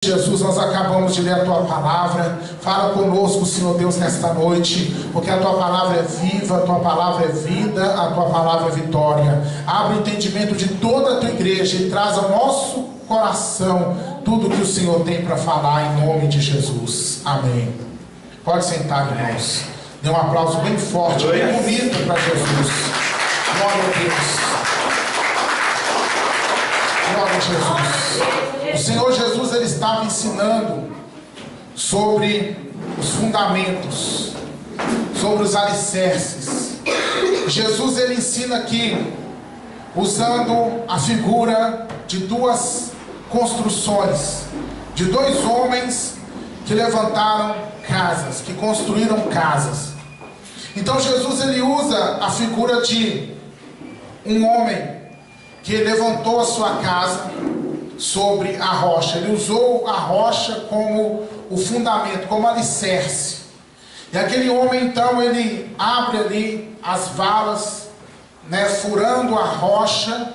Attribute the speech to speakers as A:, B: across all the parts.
A: Jesus, nós acabamos de ler a Tua Palavra. Fala conosco, Senhor Deus, nesta noite, porque a Tua Palavra é viva, a Tua Palavra é vida, a Tua Palavra é vitória. Abre o entendimento de toda a Tua igreja e traz ao nosso coração tudo que o Senhor tem para falar, em nome de Jesus. Amém. Pode sentar, irmãos. Dê um aplauso bem forte, bem bonito para Jesus. Glória a Deus. Glória a Jesus. O Senhor Jesus, ele estava ensinando sobre os fundamentos, sobre os alicerces. Jesus, ele ensina aqui usando a figura de duas construções, de dois homens que levantaram casas, que construíram casas. Então Jesus, ele usa a figura de um homem que levantou a sua casa sobre a rocha. Ele usou a rocha como o fundamento, como alicerce. E aquele homem, então, ele abre ali as valas, furando a rocha,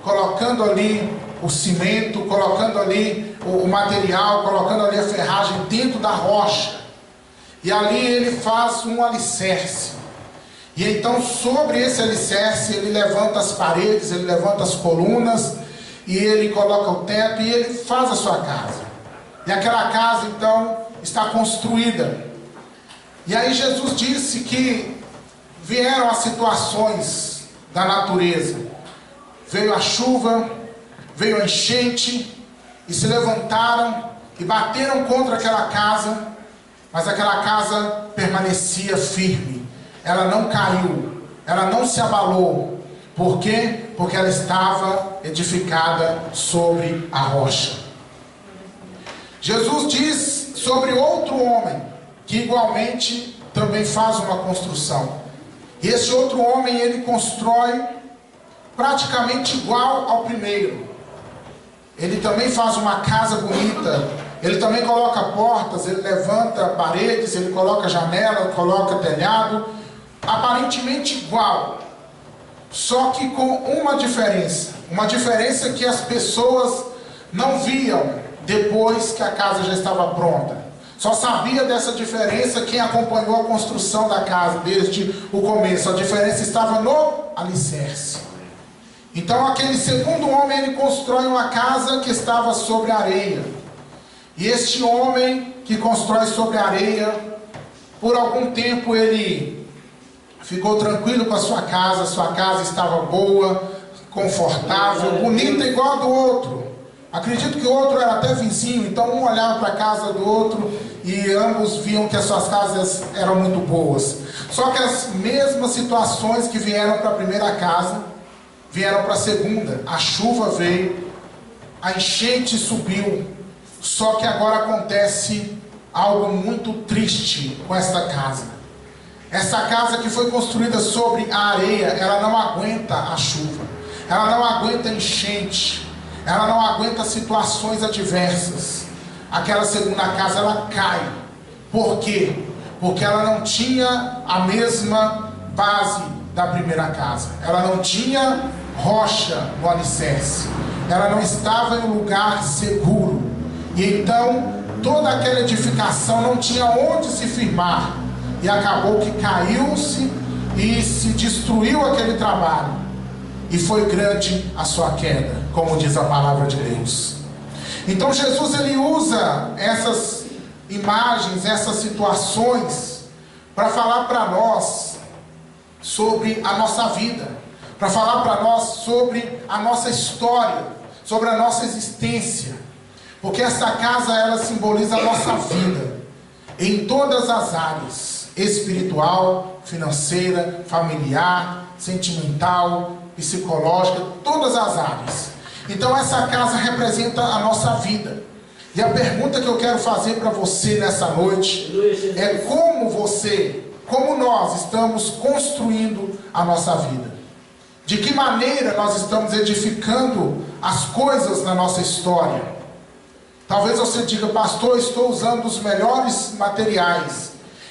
A: colocando ali o cimento, colocando ali o material, colocando ali a ferragem dentro da rocha. E ali ele faz um alicerce. E então, sobre esse alicerce, ele levanta as paredes, ele levanta as colunas, e ele coloca o teto e ele faz a sua casa. E aquela casa, então, está construída. E aí Jesus disse que vieram as situações da natureza. Veio a chuva, veio a enchente, e se levantaram e bateram contra aquela casa, mas aquela casa permanecia firme. Ela não caiu, ela não se abalou. Por quê? Porque ela estava edificada sobre a rocha. Jesus diz sobre outro homem que igualmente também faz uma construção. E esse outro homem, ele constrói praticamente igual ao primeiro. Ele também faz uma casa bonita, ele também coloca portas, ele levanta paredes, ele coloca janela, coloca telhado, aparentemente igual. Só que com uma diferença que as pessoas não viam depois que a casa já estava pronta. Só sabia dessa diferença quem acompanhou a construção da casa desde o começo. A diferença estava no alicerce. Então aquele segundo homem, ele constrói uma casa que estava sobre a areia. E este homem que constrói sobre a areia, por algum tempo ele ficou tranquilo com a sua casa estava boa, confortável, bonita igual a do outro. Acredito que o outro era até vizinho, então um olhava para a casa do outro e ambos viam que as suas casas eram muito boas. Só que as mesmas situações que vieram para a primeira casa, vieram para a segunda. A chuva veio, a enchente subiu, só que agora acontece algo muito triste com esta casa. Essa casa que foi construída sobre a areia, ela não aguenta a chuva, ela não aguenta a enchente, ela não aguenta situações adversas. Aquela segunda casa, ela cai. Por quê? Porque ela não tinha a mesma base da primeira casa. Ela não tinha rocha no alicerce. Ela não estava em um lugar seguro. E então, toda aquela edificação não tinha onde se firmar. E acabou que caiu-se e se destruiu aquele trabalho. E foi grande a sua queda, como diz a palavra de Deus. Então Jesus, ele usa essas imagens, essas situações, para falar para nós sobre a nossa vida, para falar para nós sobre a nossa história, sobre a nossa existência. Porque essa casa, ela simboliza a nossa vida, em todas as áreas. Espiritual, financeira, familiar, sentimental, psicológica, todas as áreas. Então essa casa representa a nossa vida. E a pergunta que eu quero fazer para você nessa noite é como nós estamos construindo a nossa vida. De que maneira nós estamos edificando as coisas na nossa história. Talvez você diga: pastor, eu estou usando os melhores materiais.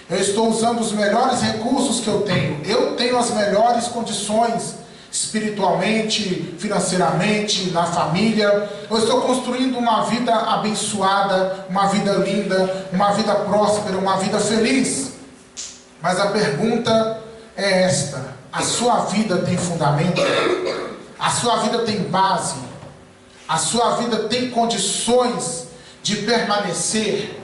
A: Eu estou usando os melhores recursos que eu tenho. Eu tenho as melhores condições espiritualmente, financeiramente, na família? Ou estou construindo uma vida abençoada, uma vida linda, uma vida próspera, uma vida feliz? Mas a pergunta é esta: a sua vida tem fundamento? A sua vida tem base? A sua vida tem condições de permanecer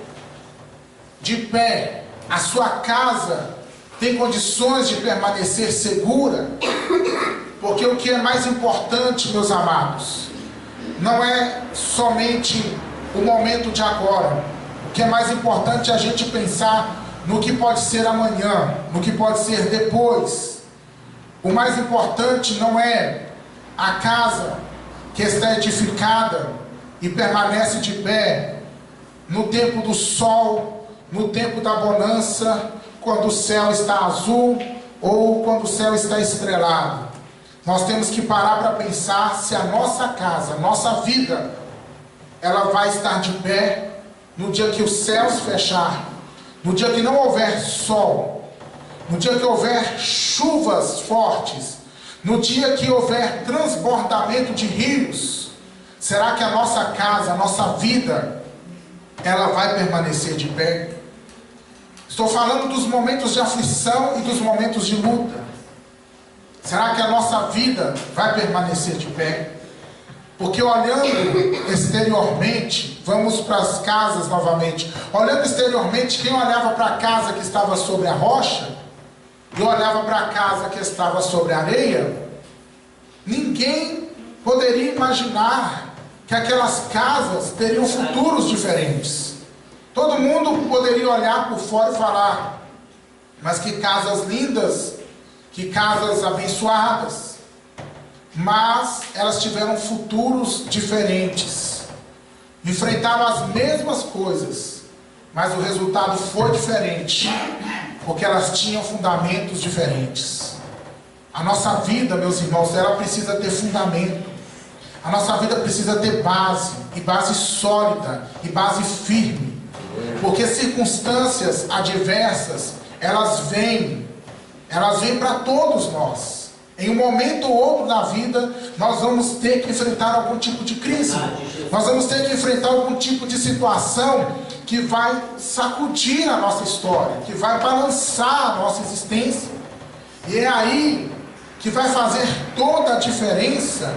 A: de pé? A sua casa tem condições de permanecer segura? Porque o que é mais importante, meus amados, não é somente o momento de agora. O que é mais importante é a gente pensar no que pode ser amanhã, no que pode ser depois. O mais importante não é a casa que está edificada e permanece de pé no tempo do sol, no tempo da bonança, quando o céu está azul ou quando o céu está estrelado. Nós temos que parar para pensar se a nossa casa, a nossa vida, ela vai estar de pé no dia que os céus fechar, no dia que não houver sol, no dia que houver chuvas fortes, no dia que houver transbordamento de rios. Será que a nossa casa, a nossa vida, ela vai permanecer de pé? Estou falando dos momentos de aflição e dos momentos de luta. Será que a nossa vida vai permanecer de pé? Porque olhando exteriormente, vamos para as casas novamente. Olhando exteriormente, quem olhava para a casa que estava sobre a rocha e olhava para a casa que estava sobre a areia, ninguém poderia imaginar que aquelas casas teriam futuros diferentes. Todo mundo poderia olhar por fora e falar: mas que casas lindas, que casas abençoadas. Mas elas tiveram futuros diferentes, enfrentaram as mesmas coisas, mas o resultado foi diferente, porque elas tinham fundamentos diferentes. A nossa vida, meus irmãos, ela precisa ter fundamento. A nossa vida precisa ter base, e base sólida, e base firme. Porque circunstâncias adversas, elas vêm para todos nós. Em um momento ou outro da vida, nós vamos ter que enfrentar algum tipo de crise. Nós vamos ter que enfrentar algum tipo de situação que vai sacudir a nossa história, que vai balançar a nossa existência. E é aí que vai fazer toda a diferença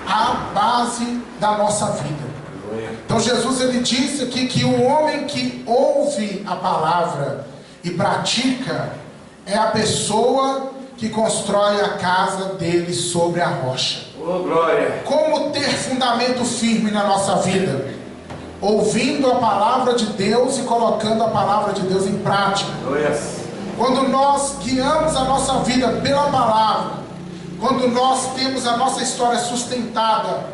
A: a base da nossa vida. Então Jesus, ele disse aqui que o homem que ouve a palavra e pratica é a pessoa que constrói a casa dele sobre a rocha.
B: Oh, glória!
A: Como ter fundamento firme na nossa vida? Ouvindo a palavra de Deus e colocando a palavra de Deus em prática. Quando nós guiamos a nossa vida pela palavra, quando nós temos a nossa história sustentada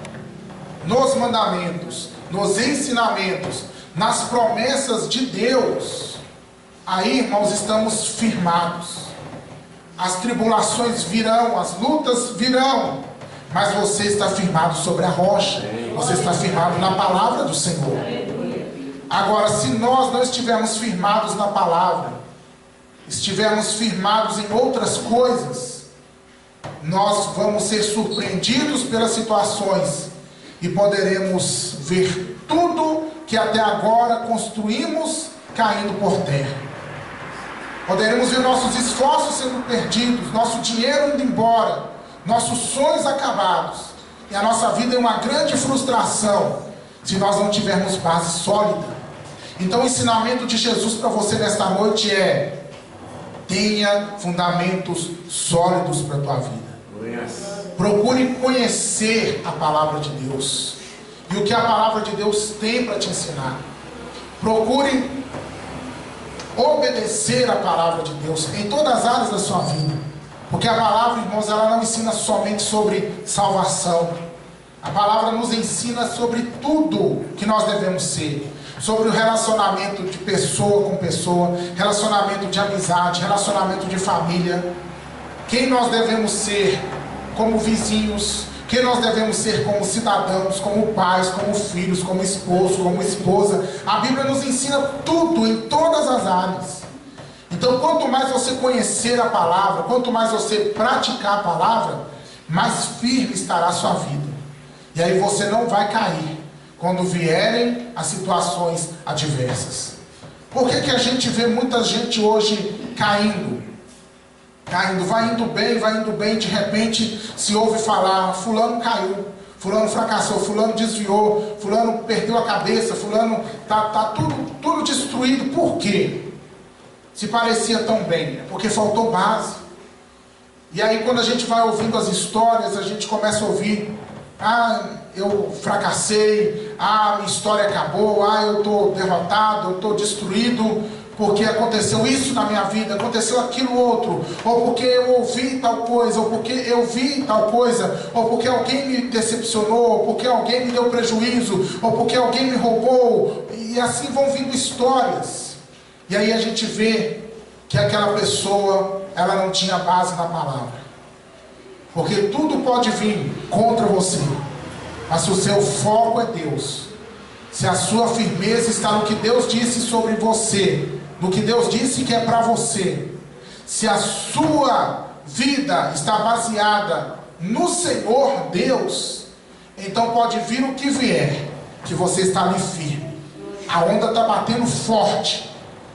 A: nos mandamentos, nos ensinamentos, nas promessas de Deus, aí, irmãos, estamos firmados. As tribulações virão, as lutas virão, mas você está firmado sobre a rocha, você está firmado na palavra do Senhor. Agora, se nós não estivermos firmados na palavra, estivermos firmados em outras coisas, nós vamos ser surpreendidos pelas situações e poderemos ver tudo que até agora construímos caindo por terra. Poderemos ver nossos esforços sendo perdidos, nosso dinheiro indo embora, nossos sonhos acabados, e a nossa vida é uma grande frustração se nós não tivermos base sólida. Então o ensinamento de Jesus para você nesta noite é: tenha fundamentos sólidos para a tua vida. Procure conhecer a palavra de Deus e o que a palavra de Deus tem para te ensinar. Procure obedecer a palavra de Deus em todas as áreas da sua vida, porque a palavra, irmãos, ela não ensina somente sobre salvação. A palavra nos ensina sobre tudo que nós devemos ser, sobre o relacionamento de pessoa com pessoa, relacionamento de amizade, relacionamento de família, quem nós devemos ser como vizinhos, quem nós devemos ser como cidadãos, como pais, como filhos, como esposo, como esposa. A Bíblia nos ensina tudo em todas as áreas. Então, quanto mais você conhecer a palavra, quanto mais você praticar a palavra, mais firme estará a sua vida. E aí você não vai cair quando vierem as situações adversas. Por que que a gente vê muita gente hoje caindo? Vai indo bem, de repente se ouve falar, fulano caiu, fulano fracassou, fulano desviou, fulano perdeu a cabeça, fulano tá tudo destruído. Por quê? Se parecia tão bem, porque faltou base. E aí quando a gente vai ouvindo as histórias, a gente começa a ouvir: eu fracassei, minha história acabou, eu estou derrotado, eu estou destruído, porque aconteceu isso na minha vida, aconteceu aquilo outro, ou porque eu ouvi tal coisa, ou porque eu vi tal coisa, ou porque alguém me decepcionou, ou porque alguém me deu prejuízo, ou porque alguém me roubou, e assim vão vindo histórias. E aí a gente vê que aquela pessoa, ela não tinha base na palavra. Porque tudo pode vir contra você, mas se o seu foco é Deus, se a sua firmeza está no que Deus disse sobre você, no que Deus disse que é para você, se a sua vida está baseada no Senhor Deus, então pode vir o que vier, que você está ali firme. A onda está batendo forte,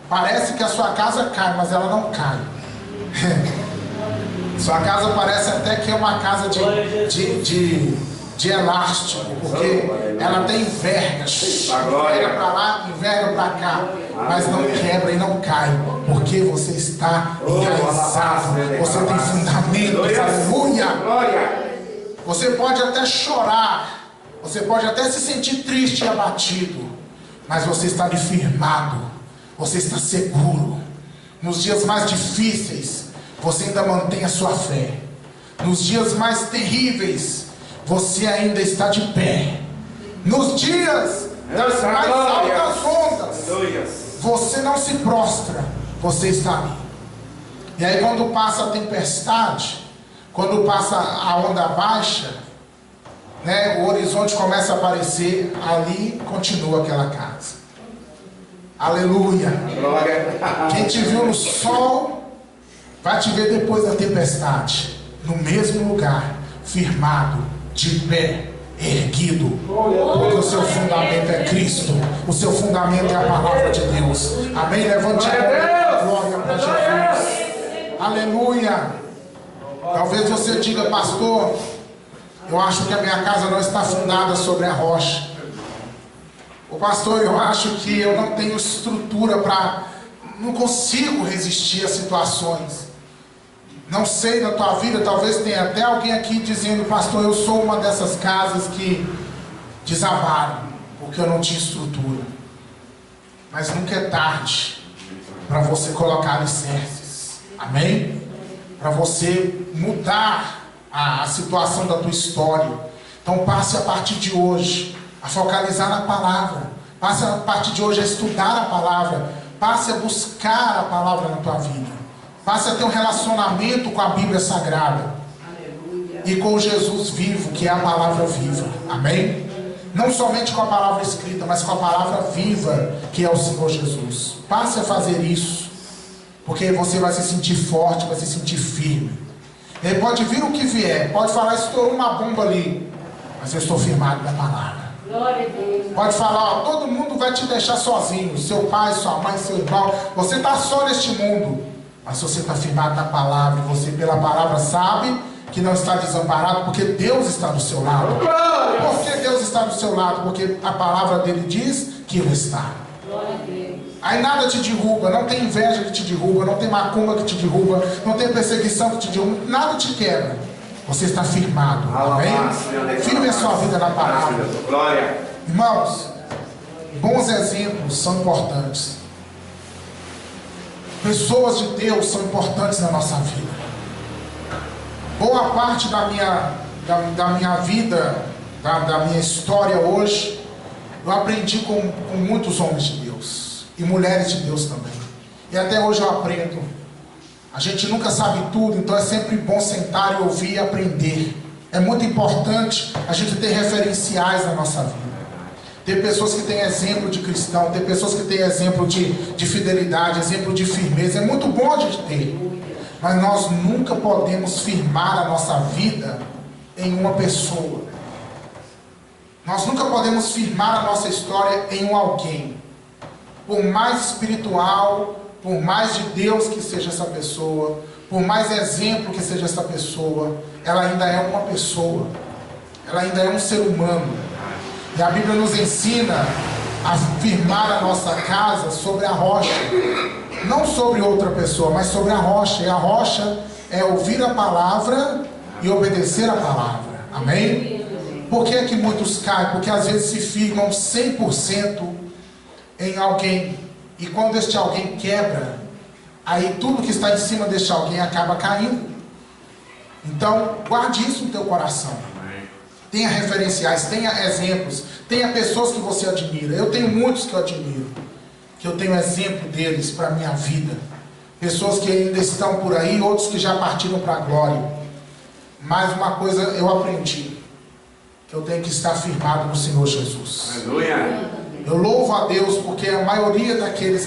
A: parece que a sua casa cai, mas ela não cai. Sua casa parece até que é uma casa de elástico, porque ela tem vergas, verga para lá e verga para cá, mas não quebra e não cai, porque você está enraizado, você tem fundamento. Aleluia! Você pode até chorar, você pode até se sentir triste e abatido, mas você está ali firmado, você está seguro. Nos dias mais difíceis, você ainda mantém a sua fé. Nos dias mais terríveis, você ainda está de pé. Nos dias das mais altas ondas, você não se prostra, você está ali. E aí quando passa a tempestade, quando passa a onda baixa, o horizonte começa a aparecer, ali continua aquela casa. Aleluia! Quem te viu no sol vai te ver depois da tempestade, no mesmo lugar, firmado, de pé, erguido, porque o seu fundamento é Cristo, o seu fundamento é a palavra de Deus. Amém? Levante a glória para Jesus. Aleluia! Talvez você diga: pastor, eu acho que a minha casa não está fundada sobre a rocha. O pastor, eu acho que eu não tenho estrutura não consigo resistir a situações. Não sei da tua vida, talvez tenha até alguém aqui dizendo: pastor, eu sou uma dessas casas que desabaram, porque eu não tinha estrutura. Mas nunca é tarde para você colocar alicerces. Amém? Para você mudar a situação da tua história. Então passe a partir de hoje a focalizar na palavra. Passe a partir de hoje a estudar a palavra. Passe a buscar a palavra na tua vida. Passe a ter um relacionamento com a Bíblia Sagrada. Aleluia. E com Jesus vivo, que é a palavra viva. Amém? Não somente com a palavra escrita, mas com a palavra viva, que é o Senhor Jesus. Passe a fazer isso, porque você vai se sentir forte, vai se sentir firme. E aí pode vir o que vier, pode falar: estourou uma bomba ali, mas eu estou firmado na palavra. Glória a Deus. Pode falar: todo mundo vai te deixar sozinho, seu pai, sua mãe, seu irmão, você está só neste mundo. Mas se você está firmado na palavra, e você pela palavra sabe que não está desamparado, porque Deus está do seu lado. Por que Deus está do seu lado? Porque a palavra dele diz que ele está. Aí nada te derruba, não tem inveja que te derruba, não tem macumba que te derruba, não tem perseguição que te derruba, nada te quebra. Você está firmado, amém? Firme a sua vida na palavra. Irmãos, bons exemplos são importantes. Pessoas de Deus são importantes na nossa vida. Boa parte da minha vida, da minha história hoje, eu aprendi com muitos homens de Deus e mulheres de Deus também. E até hoje eu aprendo. A gente nunca sabe tudo, então é sempre bom sentar e ouvir e aprender. É muito importante a gente ter referenciais na nossa vida. Ter pessoas que têm exemplo de cristão, ter pessoas que têm exemplo de fidelidade, exemplo de firmeza. É muito bom a gente ter. Mas nós nunca podemos firmar a nossa vida em uma pessoa. Nós nunca podemos firmar a nossa história em um alguém. Por mais espiritual, por mais de Deus que seja essa pessoa, por mais exemplo que seja essa pessoa, ela ainda é uma pessoa. Ela ainda é um ser humano. E a Bíblia nos ensina a firmar a nossa casa sobre a rocha. Não sobre outra pessoa, mas sobre a rocha. E a rocha é ouvir a palavra e obedecer a palavra. Amém? Por que é que muitos caem? Porque às vezes se firmam 100% em alguém. E quando este alguém quebra, aí tudo que está em cima deste alguém acaba caindo. Então, guarde isso no teu coração. Tenha referenciais, tenha exemplos, tenha pessoas que você admira. Eu tenho muitos que eu admiro, que eu tenho exemplo deles para a minha vida. Pessoas que ainda estão por aí, outros que já partiram para a glória. Mas uma coisa eu aprendi, que eu tenho que estar firmado no Senhor Jesus.
B: Aleluia.
A: Eu louvo a Deus porque a maioria daqueles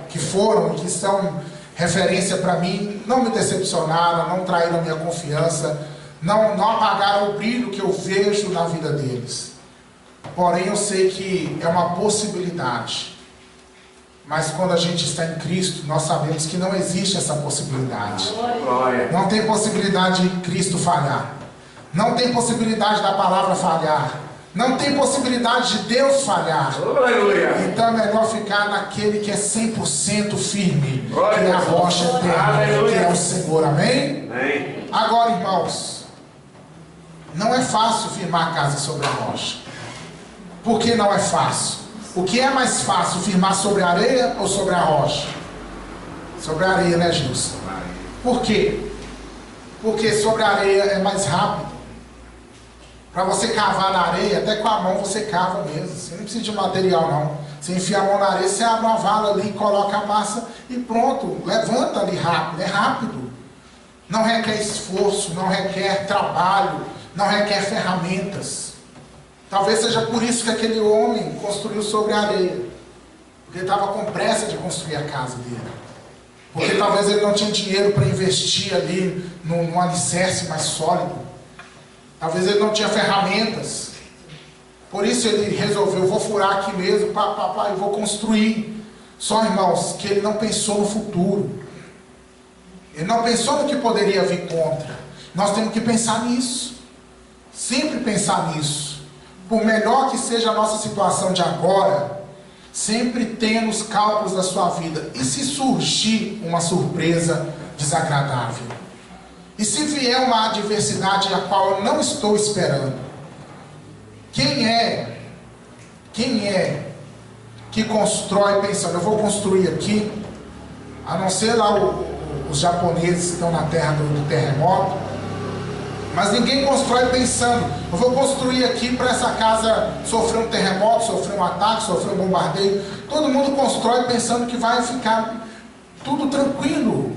A: que foram e que são referência para mim, não me decepcionaram, não traíram a minha confiança, não apagaram o brilho que eu vejo na vida deles. Porém, eu sei que é uma possibilidade. Mas quando a gente está em Cristo, nós sabemos que não existe essa possibilidade. Não tem possibilidade de Cristo falhar. Não tem possibilidade da palavra falhar. Não tem possibilidade de Deus falhar. Então é melhor ficar naquele que é 100% firme, que é a rocha eterna, que é o Senhor. Amém? Agora, irmãos, não é fácil firmar a casa sobre a rocha. Por que não é fácil? O que é mais fácil, firmar sobre a areia ou sobre a rocha? Sobre a areia, né, Gilson? Por quê? Porque sobre a areia é mais rápido. Para você cavar na areia, até com a mão você cava mesmo. Você não precisa de material, não. Você enfia a mão na areia, você abre uma vala ali, coloca a massa e pronto. Levanta ali rápido, é rápido. Não requer esforço, não requer trabalho, não requer ferramentas. Talvez seja por isso que aquele homem construiu sobre a areia. Porque ele estava com pressa de construir a casa dele. Porque talvez ele não tinha dinheiro para investir ali num alicerce mais sólido. Talvez ele não tinha ferramentas. Por isso ele resolveu, vou furar aqui mesmo, eu vou construir. Só, irmãos, que ele não pensou no futuro. Ele não pensou no que poderia vir contra. Nós temos que pensar nisso. Sempre pensar nisso. Por melhor que seja a nossa situação de agora, sempre tenha nos cálculos da sua vida. E se surgir uma surpresa desagradável? E se vier uma adversidade a qual eu não estou esperando? Quem é que constrói pensando, eu vou construir aqui, a não ser lá os japoneses que estão na terra do terremoto, mas ninguém constrói pensando, eu vou construir aqui para essa casa sofrer um terremoto, sofrer um ataque, sofrer um bombardeio. Todo mundo constrói pensando que vai ficar tudo tranquilo,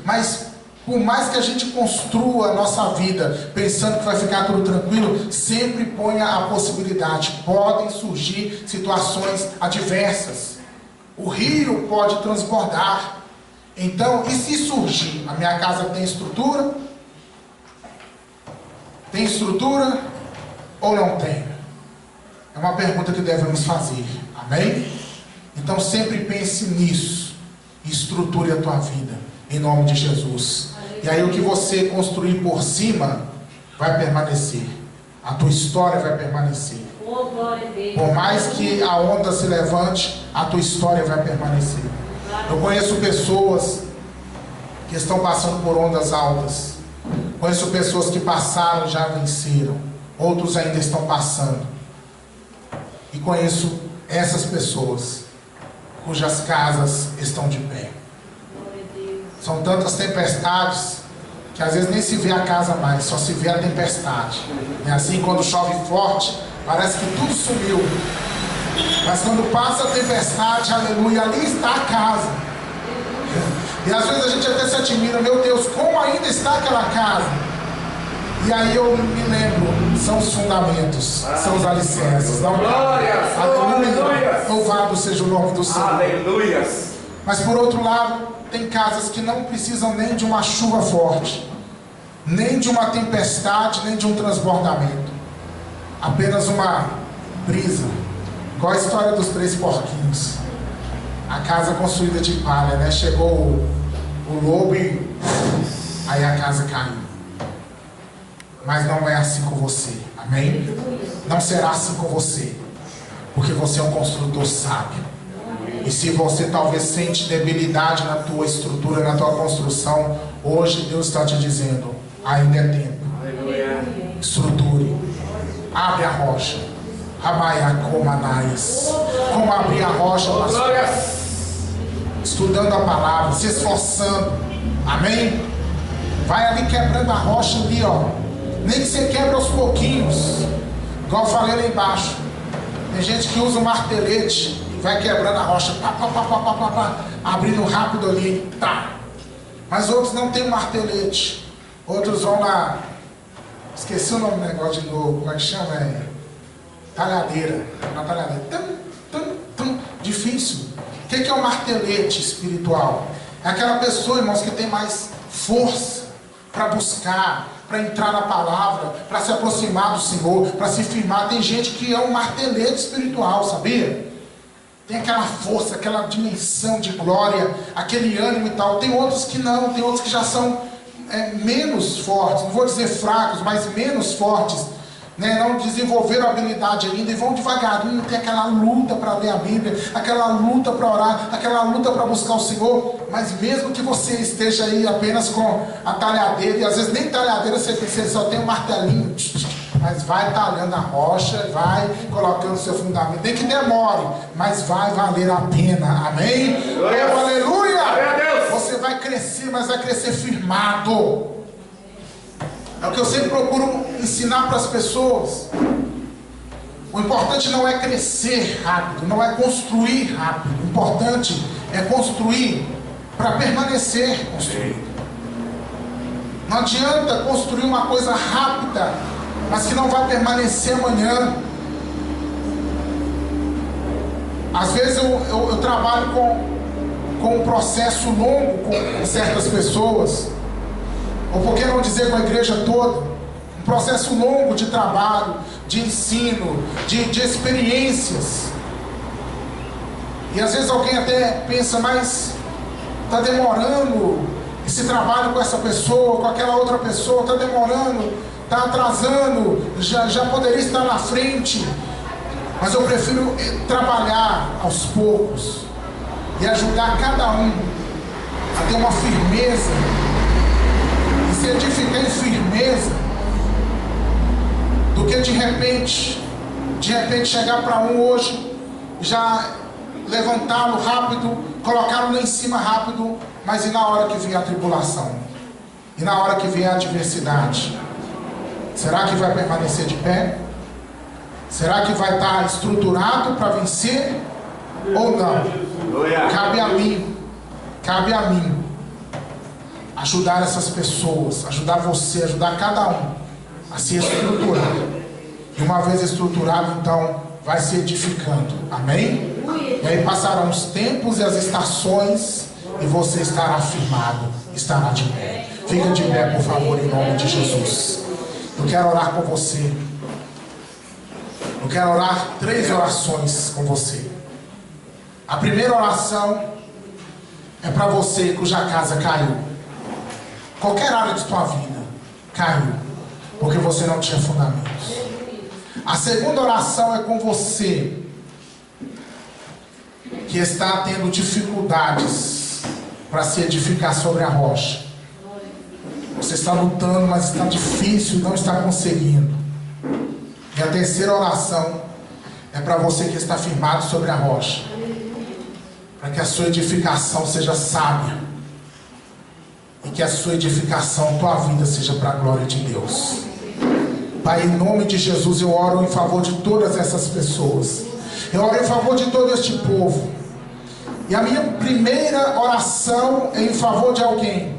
A: mas por mais que a gente construa a nossa vida pensando que vai ficar tudo tranquilo, sempre ponha a possibilidade. Podem surgir situações adversas. O rio pode transbordar. Então, e se surgir? A minha casa tem estrutura? Tem estrutura ou não tem? É uma pergunta que devemos fazer. Amém? Então sempre pense nisso. Estruture a tua vida. Em nome de Jesus. E aí o que você construir por cima vai permanecer. A tua história vai permanecer. Por mais que a onda se levante, a tua história vai permanecer. Eu conheço pessoas que estão passando por ondas altas. Conheço pessoas que passaram e já venceram. Outros ainda estão passando. E conheço essas pessoas cujas casas estão de pé. São tantas tempestades que às vezes nem se vê a casa mais, só se vê a tempestade. É assim, quando chove forte, parece que tudo sumiu. Mas quando passa a tempestade, aleluia, ali está a casa. E às vezes a gente até se admira, meu Deus, como ainda está aquela casa? E aí eu me lembro, são os fundamentos, são os alicerces.
B: Glórias,
A: aleluia, louvado seja o nome do Senhor. nem de uma tempestade, nem de um transbordamento. Apenas uma brisa. Igual a história dos 3 porquinhos. A casa construída de palha, né? Chegou o lobo e aí a casa caiu. Mas não é assim com você, amém? Não será assim com você, porque você é um construtor sábio. E se você talvez sente debilidade na tua estrutura, na tua construção, hoje Deus está te dizendo, ainda é tempo. Estruture. Abre a rocha. Como abrir a rocha, pastor? Estudando a palavra, se esforçando, amém? Vai ali quebrando a rocha ali, ó. Nem que você quebre aos pouquinhos, igual eu falei lá embaixo. Tem gente que usa um martelete e vai quebrando a rocha, abrindo rápido ali, tá. Mas outros não tem um martelete. Outros vão na... Esqueci o nome do negócio de novo. Como é que chama? Talhadeira. Na talhadeira. Difícil. O que é um martelete espiritual? É aquela pessoa, irmãos, que tem mais força para buscar, para entrar na palavra, para se aproximar do Senhor, para se firmar. Tem gente que é um martelete espiritual, sabia? Tem aquela força, aquela dimensão de glória, aquele ânimo e tal. Tem outros que não, tem outros que já são menos fortes, não vou dizer fracos, mas menos fortes, né? Não desenvolveram habilidade ainda e vão devagarinho. Tem aquela luta para ler a Bíblia, aquela luta para orar, aquela luta para buscar o Senhor. Mas mesmo que você esteja aí apenas com a talhadeira, e às vezes nem talhadeira você só tem um martelinho, mas vai talhando a rocha, vai colocando o seu fundamento, nem que demore, mas vai valer a pena, amém? Aleluia! Você vai crescer, mas vai crescer firmado. É o que eu sempre procuro ensinar para as pessoas. O importante não é crescer rápido, não é construir rápido. O importante é construir para permanecer construído. Não adianta construir uma coisa rápida, mas que não vai permanecer amanhã. Às vezes eu trabalho com um processo longo com certas pessoas, ou por que não dizer com a igreja toda, um processo longo de trabalho, de ensino, de experiências. E às vezes alguém até pensa, mas está demorando esse trabalho com essa pessoa, com aquela outra pessoa, está demorando, está atrasando, já poderia estar na frente. Mas eu prefiro trabalhar aos poucos e ajudar cada um a ter uma firmeza e se edificar em firmeza, do que de repente chegar para um hoje, já levantá-lo rápido, colocá-lo lá em cima rápido, mas e na hora que vier a tribulação? E na hora que vier a adversidade? Será que vai permanecer de pé? Será que vai estar estruturado para vencer? Ou não? Cabe a mim ajudar essas pessoas, ajudar você, ajudar cada um a se estruturar. E uma vez estruturado, então vai se edificando, amém? E aí passarão os tempos e as estações e você estará firmado, estará de pé. Fica de pé, por favor, em nome de Jesus. Eu quero orar com você. Eu quero orar 3 orações com você. A primeira oração é para você cuja casa caiu. Qualquer área de tua vida caiu, porque você não tinha fundamentos. A segunda oração é com você que está tendo dificuldades para se edificar sobre a rocha. Você está lutando, mas está difícil, não está conseguindo. E a terceira oração é para você que está firmado sobre a rocha, para que a sua edificação seja sábia e que a sua edificação, tua vida, seja para a glória de Deus. Pai, em nome de Jesus, eu oro em favor de todas essas pessoas. Eu oro em favor de todo este povo. E a minha primeira oração é em favor de alguém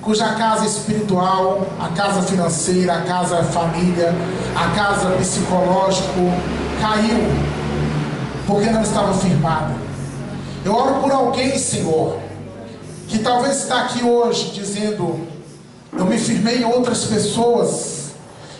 A: cuja casa espiritual, a casa financeira, a casa família, a casa psicológico caiu porque não estava firmada. Eu oro por alguém, Senhor, que talvez está aqui hoje dizendo: Eu me firmei em outras pessoas.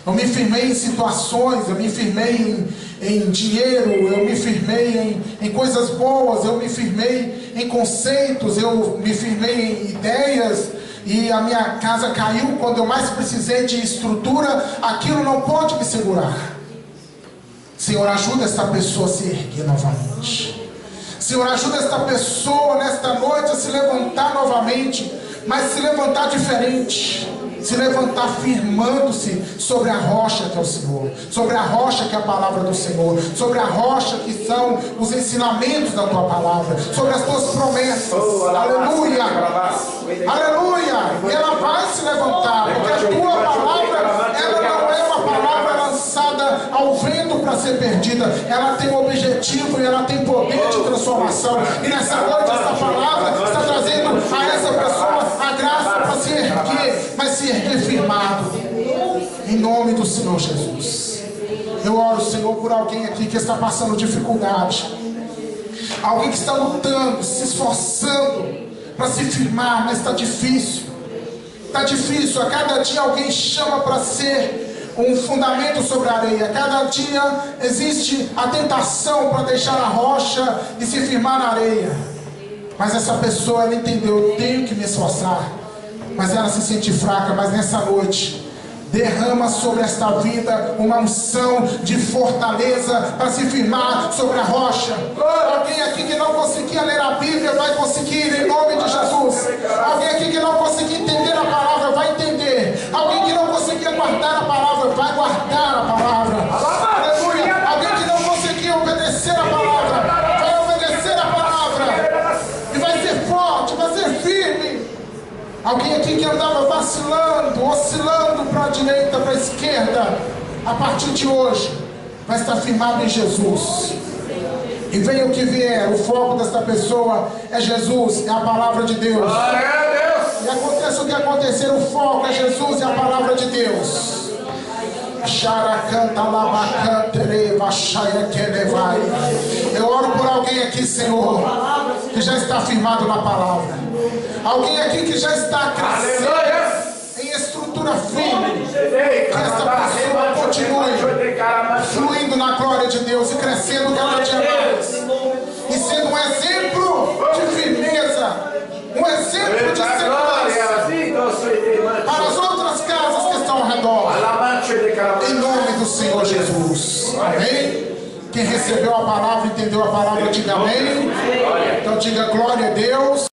A: Eu me firmei em situações, eu me firmei em dinheiro, eu me firmei em coisas boas, eu me firmei em conceitos, eu me firmei em ideias, e a minha casa caiu quando eu mais precisei de estrutura, aquilo não pode me segurar. Senhor, ajuda esta pessoa a se erguer novamente. Senhor, ajuda esta pessoa nesta noite a se levantar novamente, mas se levantar diferente. Se levantar firmando-se sobre a rocha que é o Senhor, sobre a rocha que é a palavra do Senhor, sobre a rocha que são os ensinamentos da tua palavra, sobre as tuas promessas. Aleluia, aleluia. E ela vai se levantar, porque a tua palavra, ela não é uma palavra lançada ao vento para ser perdida. Ela tem um objetivo e ela tem poder de transformação. E nessa noite essa palavra está trazendo a essa pessoa a graça para se erguer, mas se erguer firmado, em nome do Senhor Jesus. Eu oro, Senhor, por alguém aqui que está passando dificuldade, alguém que está lutando, se esforçando para se firmar, mas está difícil. Está difícil. A cada dia alguém chama para ser um fundamento sobre a areia. A cada dia existe a tentação para deixar a rocha e se firmar na areia. Mas essa pessoa, ela entendeu: eu tenho que me esforçar. Mas ela se sente fraca. Mas nessa noite, derrama sobre esta vida uma unção de fortaleza para se firmar sobre a rocha. Alguém aqui que não conseguia ler a Bíblia vai conseguir, em nome de Jesus. Alguém aqui que não conseguia entender a palavra vai entender. Alguém que não conseguia guardar a palavra vai guardar a palavra. Aleluia. Alguém que não conseguia obedecer a palavra vai obedecer a palavra e vai ser forte, vai ser firme. Alguém aqui que andava vacilando, oscilando para a direita, para a esquerda, a partir de hoje vai estar firmado em Jesus. E venha o que vier, o foco desta pessoa é Jesus, é a palavra de Deus. E aconteça o que acontecer, o foco é Jesus e a palavra de Deus. Eu oro por alguém aqui, Senhor, que já está firmado na palavra. Alguém aqui que já está crescendo em estrutura firme. Que essa pessoa continue fluindo na glória de Deus e crescendo cada dia mais. E sendo um exemplo de firmeza, um exemplo de segurança para as outras casas que estão ao redor. Em nome do Senhor Jesus. Amém? Quem recebeu a palavra, entendeu a palavra, diga amém. Então diga glória a Deus.